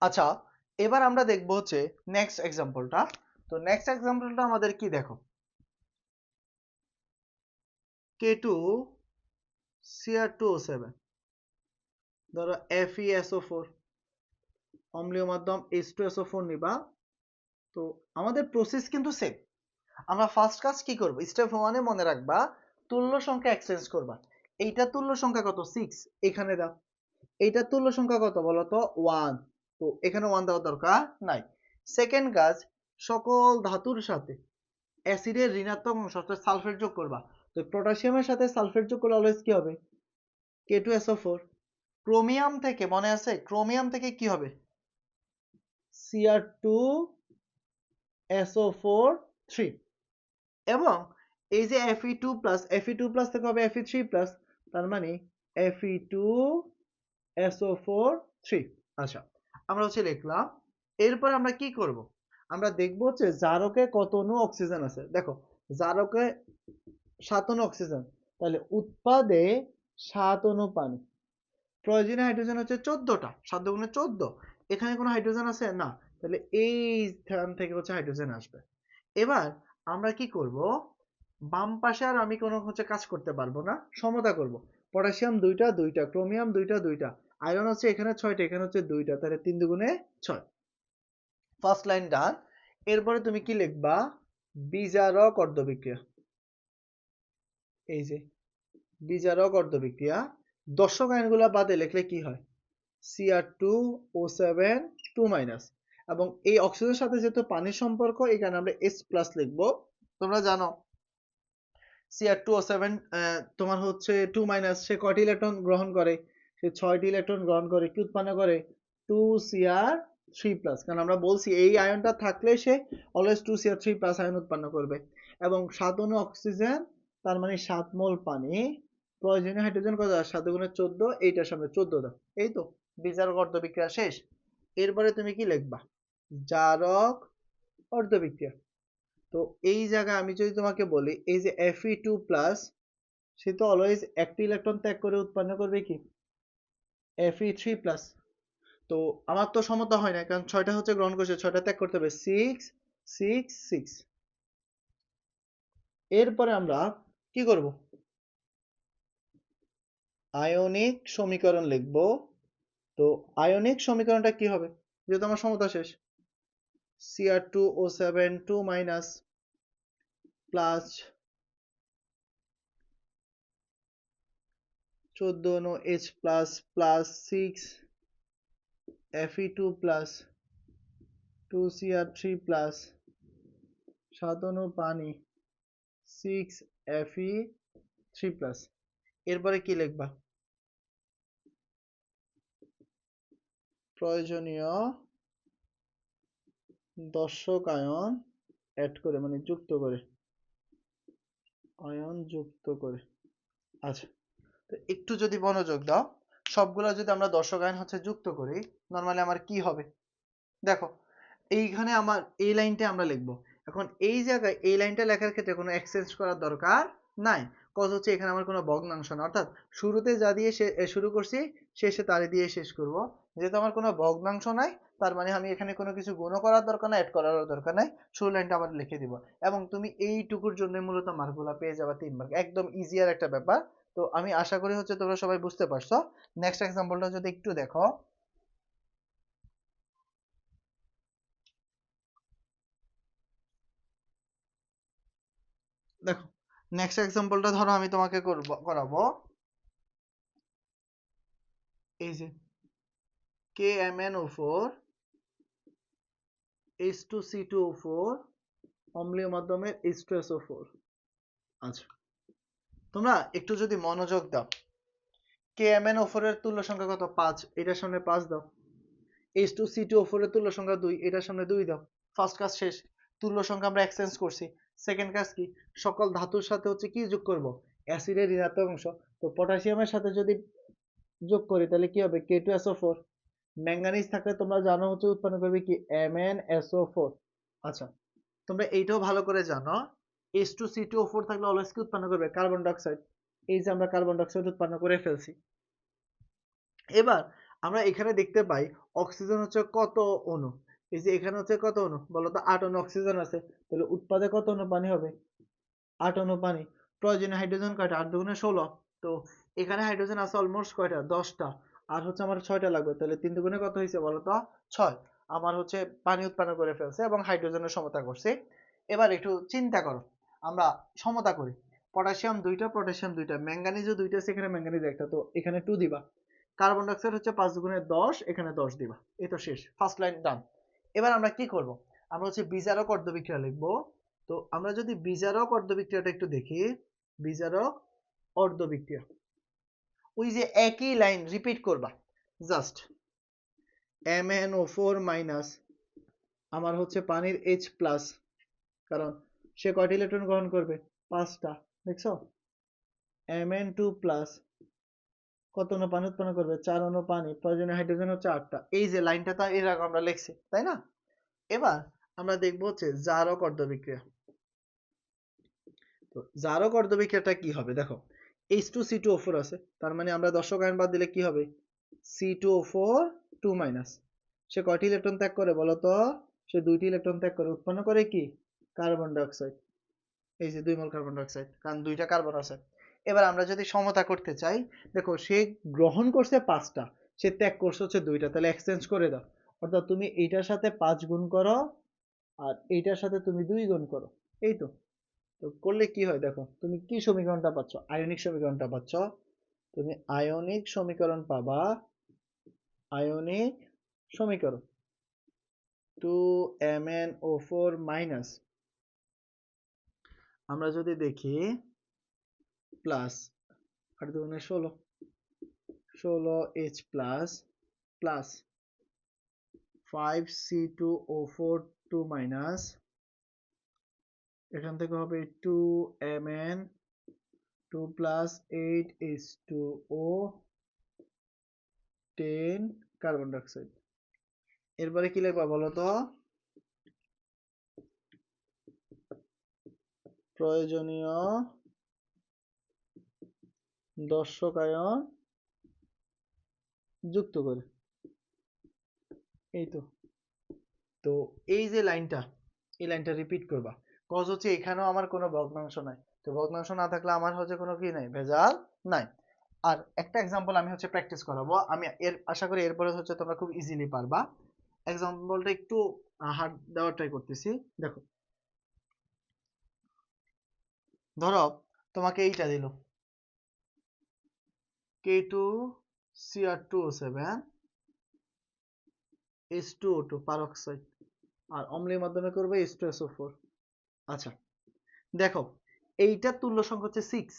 আচ্ছা, এবার আমরা দেখব হচ্ছে নেক্সট এক্সাম্পলটা। তো নেক্সট এক্সাম্পলটা আমাদের কি দেখো, K2Cr2O7, ধরো FeSO4, অম্লীয় মাধ্যম H2SO4 নিবা। তো আমাদের প্রসেস কিন্তু সেম। আমরা ফার্স্ট কাজ কি করব, স্টেপ 1 এ মনে রাখবা তুল্য সংখ্যা এক্সচেঞ্জ করবা। এইটা তুল্য সংখ্যা কত, 6, এখানে দাও। এইটা তুল্য সংখ্যা কত বলো তো, 1, তো এখানে 1 দেওয়ার দরকার নাই। সেকেন্ড কাজ, সকল ধাতুর সাথে অ্যাসিডের ঋণাত্মক অংশ অর্থাৎ সালফেট যোগ করবা। তো পটাশিয়ামের সাথে সালফেট যোগ করলে অলওয়েজ কি হবে, K2SO4। ক্রোমিয়াম থেকে মনে আছে, ক্রোমিয়াম থেকে কি হবে, Cr2SO4 3। এবং এই যে Fe2+ থেকে হবে Fe3+, তার মানে Fe2SO4 3। আচ্ছা, আমরা হচ্ছে লিখলাম। এরপর আমরা কি করব, আমরা দেখব হচ্ছে জারকে কত অণু অক্সিজেন আছে। দেখো জারকে 7 অণু অক্সিজেন, তাহলে উৎপাদে 7 অণু পানি, প্রয়োজনীয় হাইড্রোজেন হচ্ছে 14টা, 7 গুণে 14। এখানে কোনো হাইড্রোজেন আছে না, তাহলে এই স্থান থেকে হচ্ছে হাইড্রোজেন আসবে। এবার আমরা কি করব, বাম পাশে আর আমি কোনো হচ্ছে কাজ করতে পারবো না, সমতা করব। পটাশিয়াম 2টা 2টা, ক্রোমিয়াম 2টা 2টা, আয়রন হচ্ছে এখানে 6টা, এখানে হচ্ছে 2টা, তাহলে 3 দুগুণে 6। ফার্স্ট লাইন ডান। এরপরে তুমি কি লিখবা, বিজারক অর্ধবিক্রিয়া। এই যে বিজারক অর্ধবিক্রিয়া, দর্শক আয়নগুলা বাদে লিখলে কি হয়, Cr2O7 2-, এবং এই অক্সিজেনের সাথে যেহেতু পানির সম্পর্ক, এখানে আমরা H+ লিখবো। তোমরা জানো Cr2O7 তোমার হচ্ছে 2-, সে কয়টি ইলেকট্রন গ্রহণ করে, সে 6টি ইলেকট্রন গ্রহণ করে, কি উৎপন্ন করে, 2Cr3+, কারণ আমরা বলছি এই আয়নটা থাকলে সে অলওয়েজ 2Cr3+ আয়ন উৎপন্ন করবে। এবং 7 অণু অক্সিজেন, তার মানে 7 মোল পানি, প্রয়োজনীয় হাইড্রোজেন কত, 7 গুণে 14, এইটার সামনে 14 দাও। এই তো বিজারক অর্ধবিক্রিয়া শেষ। এরপরে তুমি কি লিখবা, জারক অর্ধবিক্রিয়া। তো এই জায়গায় আমি যদি তোমাকে বলি, এই যে Fe2+, সে তো অলওয়েজ একটি ইলেকট্রন ত্যাগ করে উৎপন্ন করবে কি, Fe3+। তো আমার তো সমতা হয় না, কারণ 6টা হচ্ছে গ্রহণ করছে, 6টা ত্যাগ করতে হবে, 6 6 6। এরপরে আমরা কি করব, আয়নিক সমীকরণ লিখব। তো আয়নিক সমীকরণটা কি হবে, যেহেতু আমার সমতা শেষ, Cr2O7 2- প্লাস 14 অণু H+ প্লাস 6 Fe2+ 2Cr3+, 7 অণু পানি 6 Fe3+। এরপরে কি লিখবা, প্রয়োজনীয় দর্শক আয়ন অ্যাড করে, মানে যুক্ত করে, আয়ন যুক্ত করে। আচ্ছা, তো একটু যদি মনোযোগ দাও, সবগুলা যদি আমরা দর্শক আয়ন হচ্ছে যুক্ত করি, নরমালি আমার কি হবে, দেখো এইখানে আমার এই লাইনটা আমরা লিখবো। এখন এই জায়গায় এই লাইনটা লেখার ক্ষেত্রে কোনো এক্সচেঞ্জ করার দরকার নাই, কজ হচ্ছে এখানে আমার কোনো ভগ্নাংশ না, অর্থাৎ শুরুতে যা দিয়ে শুরু করছি শেষে তারে দিয়ে শেষ করব। যেহেতু আমার কোনো ভগ্নাংশ নাই, তার মানে আমি এখানে কোনো কিছু গুণ করার দরকার নাই, অ্যাড করার দরকার নাই, শুরু লাইনটা আবার লিখে দিব। এবং তুমি এইটুকুর জন্য মূলত মার্কগুলা পেয়ে যাবে 3 মার্ক, একদম ইজিয়ার একটা ব্যাপার। তো আমি আশা করি হচ্ছে তোমরা সবাই বুঝতে পারছো। নেক্সট এক্সাম্পলটা যদি একটু দেখো, দেখো নেক্সট এক্সাম্পলটা ধরো আমি তোমাকে করাবো, এই যে KMnO4 H2C2O4 অম্লীয় মাধ্যমের H2SO4। আচ্ছা, তোমরা একটু যদি মনোযোগ দাও, KMnO4 এর তুল্য সংখ্যা কত, 5, এটার সামনে 5 দাও। H2C2O4 এর তুল্য সংখ্যা 2, এটার সামনে 2 দাও। ফার্স্ট কাজ শেষ, তুল্য সংখ্যা আমরা এক্সচেঞ্জ করছি। সেকেন্ড কাজ কি, সকল ধাতুর সাথে হচ্ছে কি যোগ করব, অ্যাসিডের ঋণাত্মক অংশ। তো পটাশিয়ামের সাথে যদি যোগ করি তাহলে কি হবে, K2SO4। ম্যাঙ্গানিজ থাকলে তোমরা জানো হচ্ছে উৎপন্ন করবে কি, MnSO4। আচ্ছা, তোমরা এইটাও ভালো করে জানো, H2C2O4 থাকলে অলওয়েজ কি উৎপন্ন করবে, কার্বন ডাইঅক্সাইড। এই যে আমরা কার্বন ডাইঅক্সাইড উৎপন্ন করে ফেলছি। এবার আমরা এখানে দেখতে পাই অক্সিজেন হচ্ছে কত অণু, এই যে এখানে হচ্ছে কত অণু বলো তো, 8 অণু অক্সিজেন আছে, তাহলে উৎপাদে কত অণু পানি হবে, 8 অণু পানি। প্রয়োজনীয় হাইড্রোজেন কয়টা, 8 দুগুণে 16, তো এখানে হাইড্রোজেন আছে অলমোস্ট কয়টা, 10টা, আর হচ্ছে আমার 6টা লাগবে, তাহলে 3 দুগুণে কত হয়েছে বলো তো, 6। আমার হচ্ছে পানি উৎপন্ন করে ফেলছে এবং হাইড্রোজেনের সমতা করছে। এবার একটু চিন্তা করো, আমরা সমতা করি, পটাশিয়াম দুইটা, পটাশিয়াম দুইটা, ম্যাঙ্গানিজও দুইটা আছে, এখানে ম্যাঙ্গানিজ একটা, তো এখানে 2 দিবা। কার্বন ডাইঅক্সাইড হচ্ছে 5 দুগুণে 10, এখানে 10 দিবা। এই তো শেষ, ফার্স্ট লাইন ডান। এবার আমরা কি করব, আমরা হচ্ছে বিজারক অর্ধবিক্রিয়া লিখবো। তো আমরা যদি বিজারক অর্ধবিক্রিয়াটা একটু দেখি, বিজারক অর্ধবিক্রিয়া, ওই যে একই লাইন রিপিট করবা, জাস্ট MnO4 মাইনাস, আমার হচ্ছে পানির H প্লাস, কারণ সে কয়টি ইলেকট্রন গ্রহণ করবে, 5টা, দেখছো, Mn2 প্লাস, কত অণু পানি উৎপন্ন করবে, 4 অণু পানি, প্রয়োজনীয় হাইড্রোজেন হচ্ছে 8টা। এই যে লাইনটা তো এর আগে আমরা লিখছি, তাই না? এবার আমরা দেখবো হচ্ছে জারক অর্ধবিক্রিয়া। তো জারক অর্ধবিক্রিয়াটা কি হবে দেখো, H2C2O4 আছে, তার মানে আমরা দর্শক আয়ন বাদ দিলে কি হবে, C2O4 2 মাইনাস, সে কয়টি ইলেকট্রন ত্যাগ করে বলতো, সে 2টি ইলেকট্রন ত্যাগ করে, উৎপন্ন করে কি, কার্বন ডাইঅক্সাইড, এই যে 2 মোল কার্বন ডাইঅক্সাইড, কারণ 2টা কার্বন আছে। এবার আমরা যদি সমতা করতে চাই, দেখো সে গ্রহণ করছে 5টা, সে ত্যাগ করছে হচ্ছে 2টা, তাহলে এক্সচেঞ্জ করে দাও, অর্থাৎ তুমি এইটার সাথে 5 গুণ করো আর এইটার সাথে তুমি 2 গুণ করো, এই তো। তো করলে কি হয় দেখো, তুমি কি সমীকরণটা পাচ্ছ, আয়নিক সমীকরণটা পাচ্ছ, তুমি আয়নিক সমীকরণ পাবা, আয়নিক সমীকরণ 2MnO4 মাইনাস, আমরা যদি দেখি প্লাস 8 দুগুণে 16, 16H plus plus 5C2O4 2 minus, এখান থেকে হবে 2Mn 2 plus 8H2O 10 carbon dioxide. এরপরে কি লিখবা বলো তো, প্রয়োজনীয় দর্শকায়ন যুক্ত করে, এই তো। তো এই যে লাইনটা, এই লাইনটা রিপিট করবা, কজ হচ্ছে এখানেও আমার কোনো ভগ্নাংশ নাই, তো ভগ্নাংশ না থাকলে আমার হচ্ছে কোনো কি নাই, ভেজাল নাই। আর একটা এক্সাম্পল আমি হচ্ছে প্র্যাকটিস করাবো, আমি এর আশা করি এরপরে হচ্ছে তোমরা খুব ইজিলি পারবা। এক্সাম্পলটা একটু হার্ড দেওয়ার ট্রাই করতেছি, দেখো, ধরো তোমাকে এইটা দিল K2Cr2O7 H2O2 পারক্সাইড, আর অম্লের মাধ্যমে করবে H2SO4। আচ্ছা দেখো, এইটার তুল্য সংখ্যা হচ্ছে 6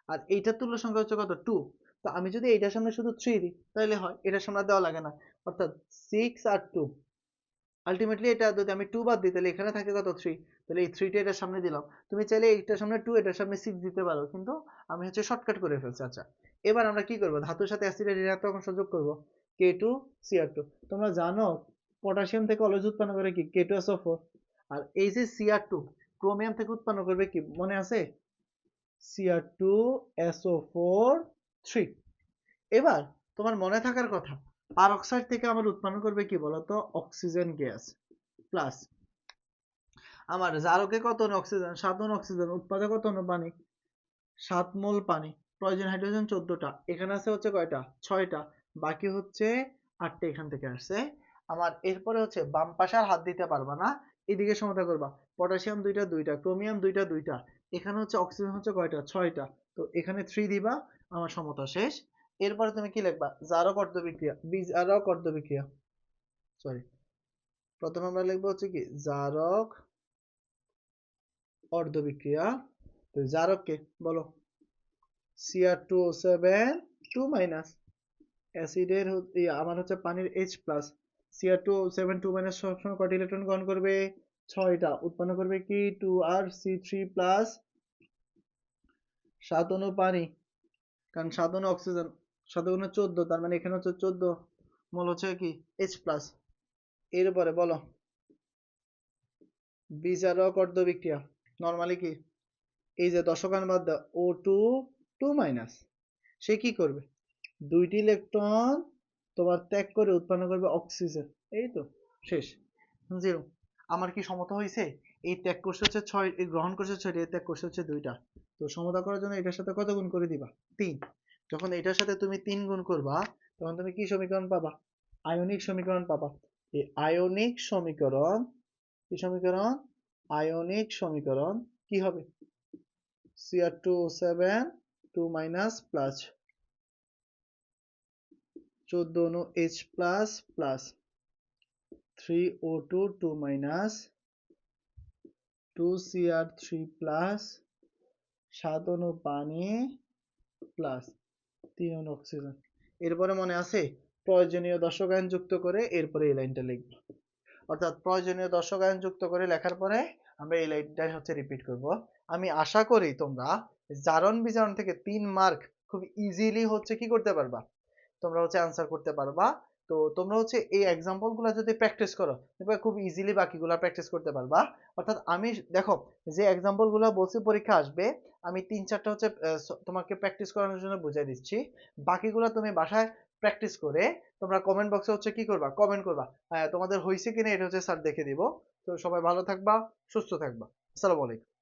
আর এইটার তুল্য সংখ্যা হচ্ছে কত, 2। তো আমি যদি এইটার সামনে শুধু 3 দিই তাহলে হয়, এটার সামনে দেওয়া লাগে না, অর্থাৎ 6 আর 2, আলটিমেটলি এটা যদি আমি 2 বাদ দিই তাহলে এখানে থাকে কত, 3, তাহলে এই 3টা এটার সামনে দিলাম। তুমি চাইলে এইটার সামনে 2, এটার সামনে 6 দিতে পারো, কিন্তু আমি হচ্ছে শর্টকাট করে ফেলছি। আচ্ছা এবার আমরা কি করব, ধাতুর সাথে অ্যাসিডের ঋণাত্মক অংশ যোগ করব, K2Cr2। তোমরা জানো পটাশিয়াম থেকে অলয়েজ উৎপন্ন করে কি, K2SO4, আর এই যে Cr2 ক্রোমিয়াম থেকে উৎপন্ন করবে কি, মনে আছে, Cr2SO4 3। এবার তোমার মনে থাকার কথা, পারক্সাইড থেকে আমার উৎপন্ন করবে কি বলতো, অক্সিজেন গ্যাস প্লাস, আমার জারকে কত অণু অক্সিজেন, 7 অণু অক্সিজেন, উৎপাদে কত অণু পানি, 7 মোল পানি, প্রয়োজন হাইড্রোজেন 14টা, এখানে আছে হচ্ছে কয়টা, 6টা, বাকি হচ্ছে 8টা এখান থেকে আসছে। আমার এরপরে হচ্ছে বাম পাশে আর হাত দিতে পারবা না, এদিকে সমতা করবা, পটাশিয়াম দুইটা দুইটা, ক্রোমিয়াম দুইটা দুইটা, এখানে হচ্ছে অক্সিজেন হচ্ছে কয়টা, 6টা, তো এখানে 3 দিবা, আমার সমতা শেষ। এরপরে তুমি কি লিখবা, জারক অর্ধবিক্রিয়া, বিজারক অর্ধবিক্রিয়া, সরি, প্রথমে আমরা লিখবো হচ্ছে কি জারক অর্ধবিক্রিয়া। তো জারককে বলো, Cr2O7 2 মাইনাস, অ্যাসিডের আমার হচ্ছে পানির H প্লাস, Cr2O7 2 মাইনাস সবসময় কয়টি ইলেকট্রন গ্রহণ করবে, 6টা, উৎপন্ন করবে কি 2R C3 প্লাস, 7 অণু পানি, কারণ 7 অণু অক্সিজেন, 7 গুণে 14, তার মানে এখানে হচ্ছে 14 মোল হচ্ছে কি H প্লাস। এরপরে বলো বিজারক অর্ধবিক্রিয়া, নরমালি কি, এই যে দশকান বাদ দাও, O2 2 মাইনাস, সে কি করবে, 2টি ইলেকট্রন তোমার ত্যাগ করে উৎপন্ন করবে অক্সিজেন। এই তো, শেষ। 0। আমার কি সমতা হয়েছে? এই ত্যাগ করছে হচ্ছে 6, এই গ্রহণ করছে 6টা, এই ত্যাগ করছে হচ্ছে 2টা। তো সমতা করার জন্য এটার সাথে কত গুণ করে দিবা? 3। যখন এটার সাথে তুমি 3 গুণ করবা, তখন তুমি কি সমীকরণ পাবা? আয়নিক সমীকরণ পাবা। এই আয়নিক সমীকরণ, কি সমীকরণ? আয়নিক সমীকরণ কি হবে? Cr2O7 2 মাইনাস প্লাস 14 অণু H plus plus 3O2 2 minus 2Cr3 plus 7 অণু পানি প্লাস 3 অণু অক্সিজেন। এরপরে মনে আছে প্রয়োজনীয় দর্শক আয়ন যুক্ত করে এরপরে এই লাইনটা লিখবো। অর্থাৎ প্রয়োজনীয় দর্শক আয়ন যুক্ত করে লেখার পরে আমরা এই লাইনটাই হচ্ছে রিপিট করব। আমি আশা করি তোমরা জারণ বিজারণ থেকে 3 মার্ক খুব ইজিলি হচ্ছে কি করতে পারবা, তোমরা হচ্ছে অ্যান্সার করতে পারবা। তো তোমরা হচ্ছে এই এক্সাম্পল গুলা যদি প্র্যাকটিস করো, দেখবে খুব ইজিলি বাকিগুলা প্র্যাকটিস করতে পারবা। অর্থাৎ আমি দেখো যে এক্সাম্পল গুলা বলছি পরীক্ষা আসবে, আমি 3-4টা হচ্ছে তোমাকে প্র্যাকটিস করানোর জন্য বুঝাই দিচ্ছি। বাকিগুলা তুমি বাসায় প্র্যাকটিস করে তোমরা কমেন্ট বক্সে হচ্ছে কি করবা, কমেন্ট করবা তোমাদের হয়েছে কিনা, এটা হচ্ছে স্যার দেখে দিব। তো সবাই ভালো থাকবা, সুস্থ থাকবা। আসসালামু আলাইকুম।